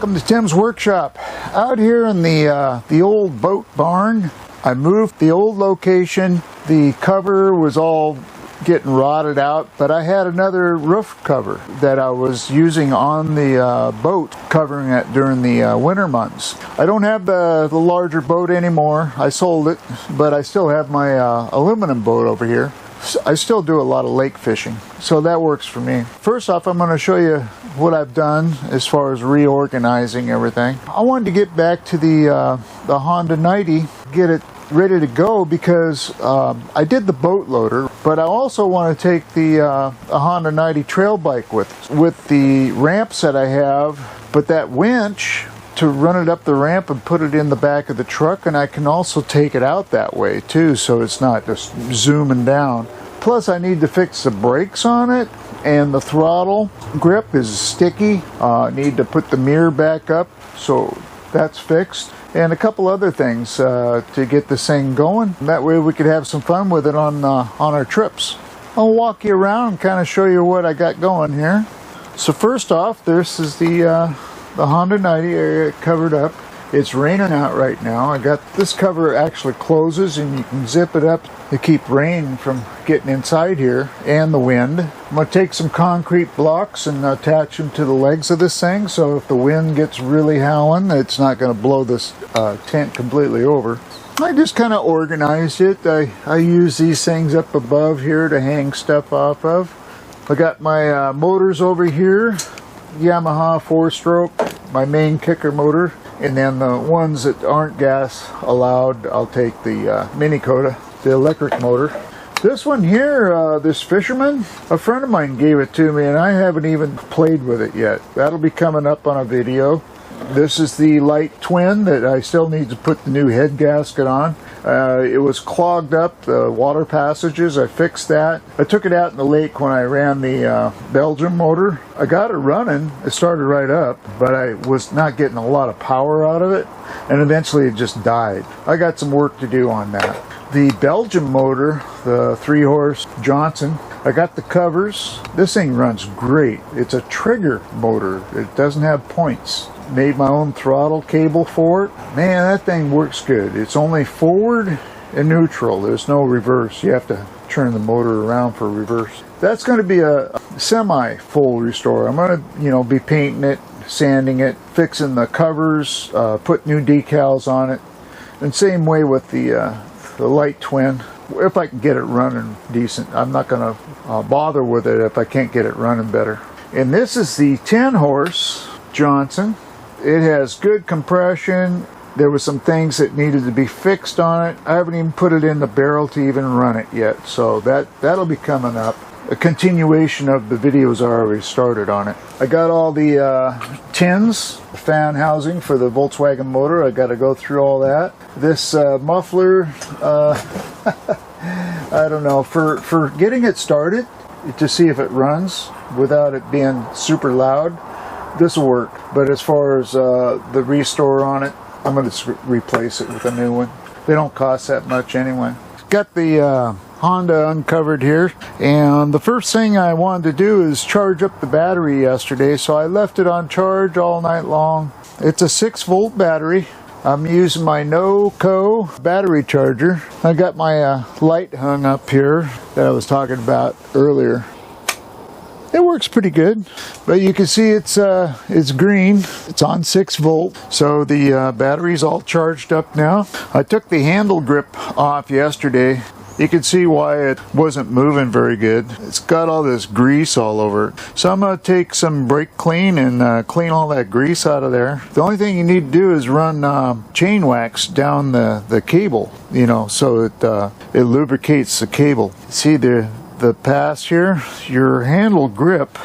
Welcome to Tim's Workshop. Out here in the old boat barn, I moved the old location. The cover was all getting rotted out, but I had another roof cover that I was using on the boat, covering it during the winter months. I don't have the larger boat anymore. I sold it, but I still have my aluminum boat over here. I still do a lot of lake fishing, so that works for me. First off, I'm going to show you what I've done as far as reorganizing everything. I wanted to get back to the Honda 90, get it ready to go, because I did the boat loader, but I also want to take the Honda 90 trail bike with the ramps that I have, but that winch to run it up the ramp and put it in the back of the truck, and I can also take it out that way too, so it's not just zooming down. Plus I need to fix the brakes on it, and the throttle grip is sticky. I need to put the mirror back up, so that's fixed. And a couple other things to get this thing going. That way we could have some fun with it on our trips. I'll walk you around and kind of show you what I got going here. So first off, this is the Honda 90 area covered up. It's raining out right now. I got this cover actually closes, and you can zip it up to keep rain from getting inside here, and the wind. I'm going to take some concrete blocks and attach them to the legs of this thing, so if the wind gets really howling, it's not going to blow this tent completely over. I just kind of organized it. I use these things up above here to hang stuff off of. I got my motors over here, Yamaha 4-stroke, my main kicker motor, and then the ones that aren't gas allowed, I'll take the Mini Coda, the electric motor. This one here, this Fisherman, a friend of mine gave it to me, and I haven't even played with it yet. That'll be coming up on a video. This is the light twin that I still need to put the new head gasket on. It was clogged up, the water passages. I fixed that. I took it out in the lake when I ran the Belgium motor. I got it running. It started right up, but I was not getting a lot of power out of it, and eventually it just died. I got some work to do on that. The Belgium motor, the 3-horse Johnson, I got the covers. This thing runs great. It's a trigger motor. It doesn't have points. Made my own throttle cable for it. Man, that thing works good. It's only forward and neutral. There's no reverse. You have to turn the motor around for reverse. That's going to be a semi-full restore. I'm going to, be painting it, sanding it, fixing the covers, put new decals on it. And same way with the light twin. If I can get it running decent, I'm not going to bother with it if I can't get it running better. And this is the 10-horse Johnson. It has good compression. There were some things that needed to be fixed on it. I haven't even put it in the barrel to even run it yet, so that'll be coming up. A continuation of the videos I already started on it. I got all the tins, the fan housing for the Volkswagen motor. I got to go through all that. This muffler, I don't know, for getting it started to see if it runs without it being super loud, this will work. But as far as the restore on it, I'm going to replace it with a new one. They don't cost that much anyway. Got the Honda uncovered here, and the first thing I wanted to do is charge up the battery yesterday, so I left it on charge all night long. It's a 6-volt battery. I'm using my NoCo battery charger. I got my light hung up here that I was talking about earlier. It works pretty good, but you can see it's green. It's on 6 volt, so the battery's all charged up now. I took the handle grip off yesterday. You can see why it wasn't moving very good. It's got all this grease all over it. So I'm going to take some brake clean and clean all that grease out of there. The only thing you need to do is run chain wax down the cable, so it lubricates the cable. See the pass here, your handle grip,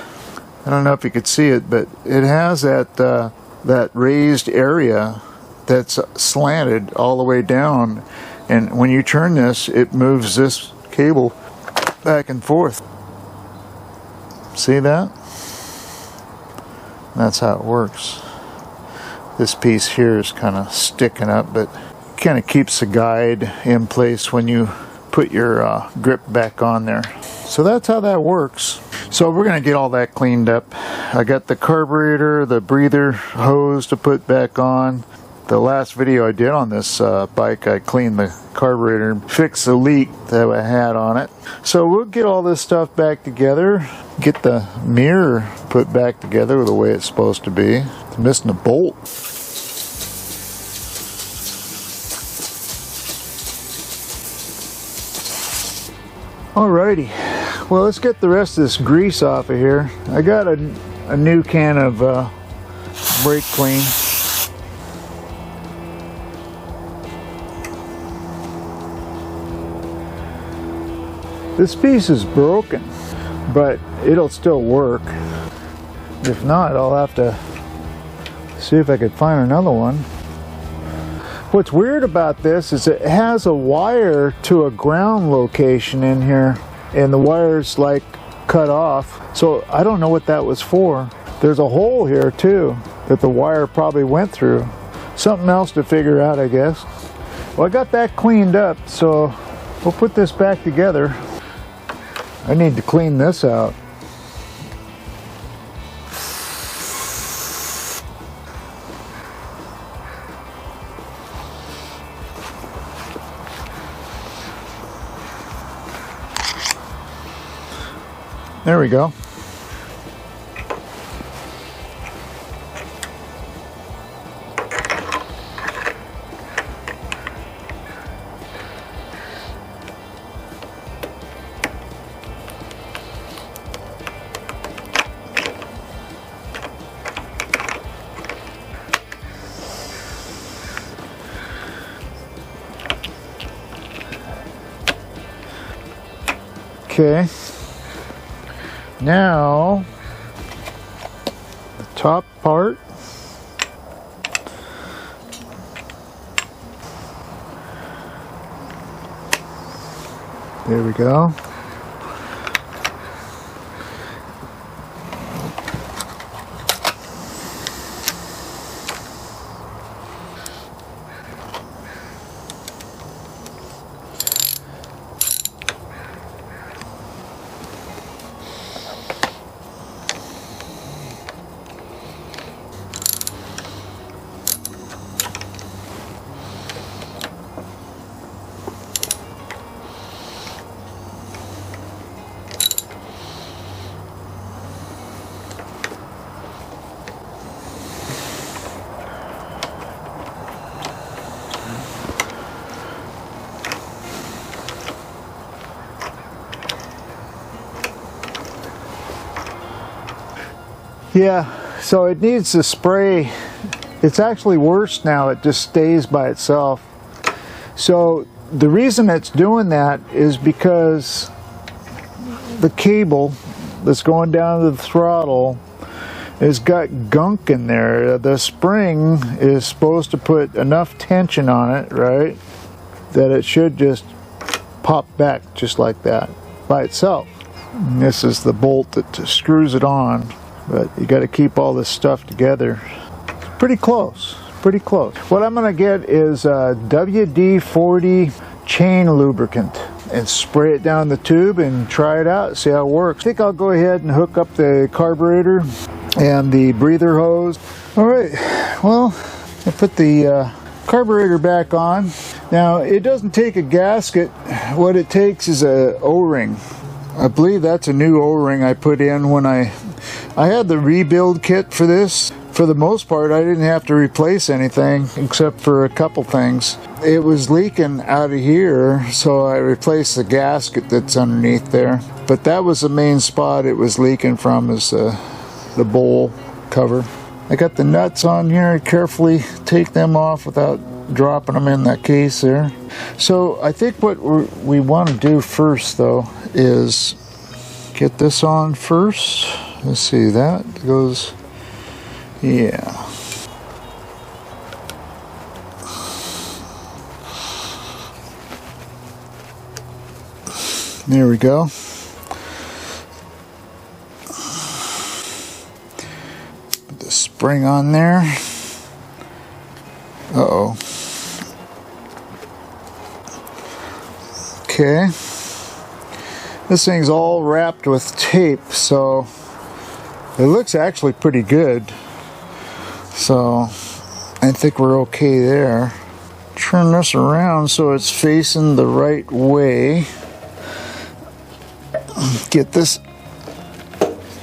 I don't know if you could see it, but it has that raised area that's slanted all the way down, and when you turn this, it moves this cable back and forth. See that? That's how it works. This piece here is kind of sticking up, but kind of keeps the guide in place when you put your grip back on there. So that's how that works. So we're going to get all that cleaned up. I got the carburetor, the breather hose to put back on. The last video I did on this bike, I cleaned the carburetor and fixed the leak that I had on it. So we'll get all this stuff back together, get the mirror put back together the way it's supposed to be. It's missing a bolt. Alrighty, well, let's get the rest of this grease off of here. I got a new can of brake clean. This piece is broken, but it'll still work. If not, I'll have to see if I could find another one. What's weird about this is it has a wire to a ground location in here, and the wire's like cut off. So I don't know what that was for. There's a hole here too that the wire probably went through. Something else to figure out, I guess. Well, I got that cleaned up, so we'll put this back together. I need to clean this out. There we go. Okay, now the top part. There we go. Yeah, so it needs to spray. It's actually worse now, it just stays by itself. So the reason it's doing that is because the cable that's going down to the throttle has got gunk in there. The spring is supposed to put enough tension on it, right, that it should just pop back just like that by itself. And this is the bolt that screws it on. But you got to keep all this stuff together. Pretty close, pretty close. What I'm going to get is a WD-40 chain lubricant and spray it down the tube and try it out, see how it works. I think I'll go ahead and hook up the carburetor and the breather hose. All right, well, I put the carburetor back on. Now, it doesn't take a gasket. What it takes is a O-ring. I believe that's a new O-ring I put in when I had the rebuild kit for this. For the most part, I didn't have to replace anything except for a couple things. It was leaking out of here, so I replaced the gasket that's underneath there. But that was the main spot it was leaking from, is the bowl cover. I got the nuts on here. I carefully take them off without dropping them in that case there. So I think what we want to do first, though, is get this on first. Let's see, that goes, yeah. There we go. Put the spring on there. Uh-oh. Okay. This thing's all wrapped with tape, so It looks actually pretty good, so I think we're okay there. Turn this around so it's facing the right way. Get this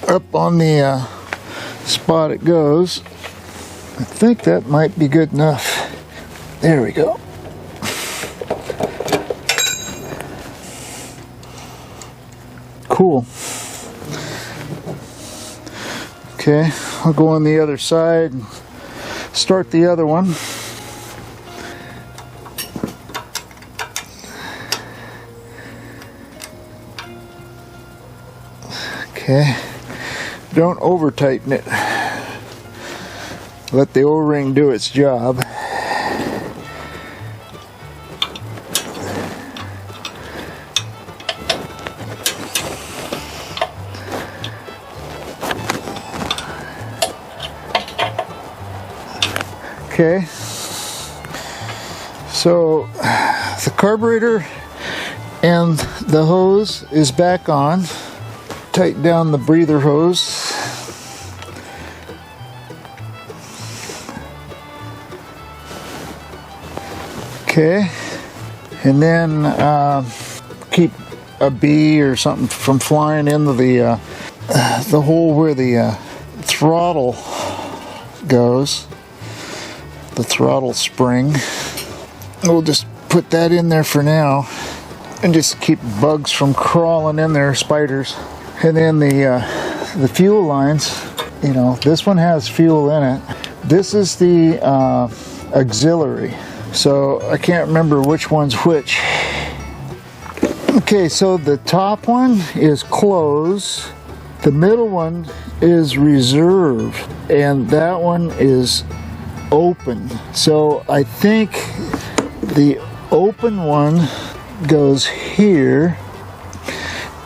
up on the spot it goes. I think that might be good enough. There we go. Cool. Okay, I'll go on the other side and start the other one. Okay, don't over tighten it. Let the O-ring do its job. Okay, so the carburetor and the hose is back on. Tighten down the breather hose. Okay, and then keep a bee or something from flying into the hole where the throttle goes, the throttle spring. We'll just put that in there for now and just keep bugs from crawling in there, spiders. And then the fuel lines, you know, this one has fuel in it. This is the auxiliary. So I can't remember which one's which. Okay, so the top one is close, the middle one is reserve, and that one is open. So I think the open one goes here,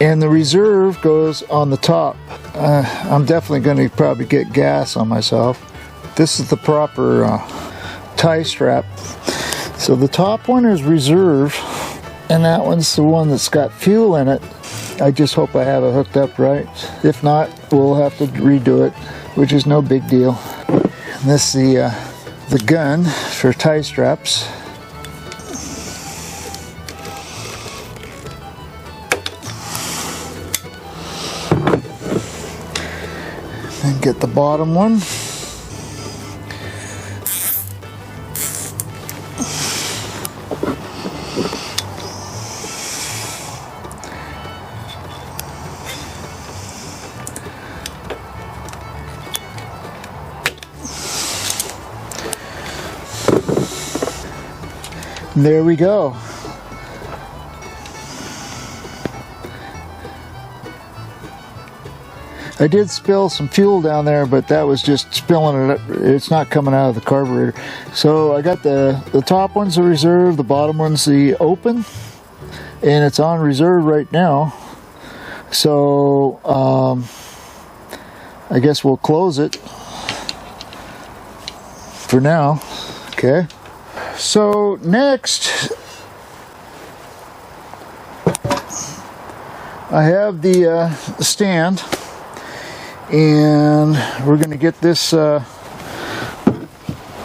and the reserve goes on the top. I'm definitely going to probably get gas on myself. This is the proper tie strap. So the top one is reserve, and that one's the one that's got fuel in it. I just hope I have it hooked up right. If not, we'll have to redo it, which is no big deal. And this is the gun for tie straps. And get the bottom one. And there we go. I did spill some fuel down there, but that was just spilling it. It's not coming out of the carburetor. So I got the top one's the reserve, the bottom one's the open, and it's on reserve right now. So I guess we'll close it for now. Okay. So next, I have the stand. And we're going to get this under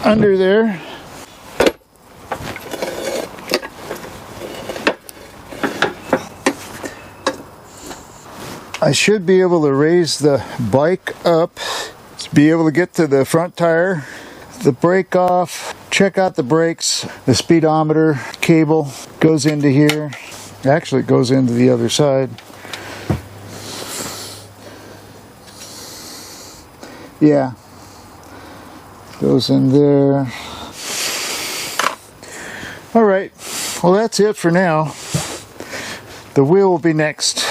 there. I should be able to raise the bike up to be able to get to the front tire, the brake off, check out the brakes. The speedometer cable goes into here. Actually, it goes into the other side. Yeah, goes in there. All right, well, that's it for now. The wheel will be next.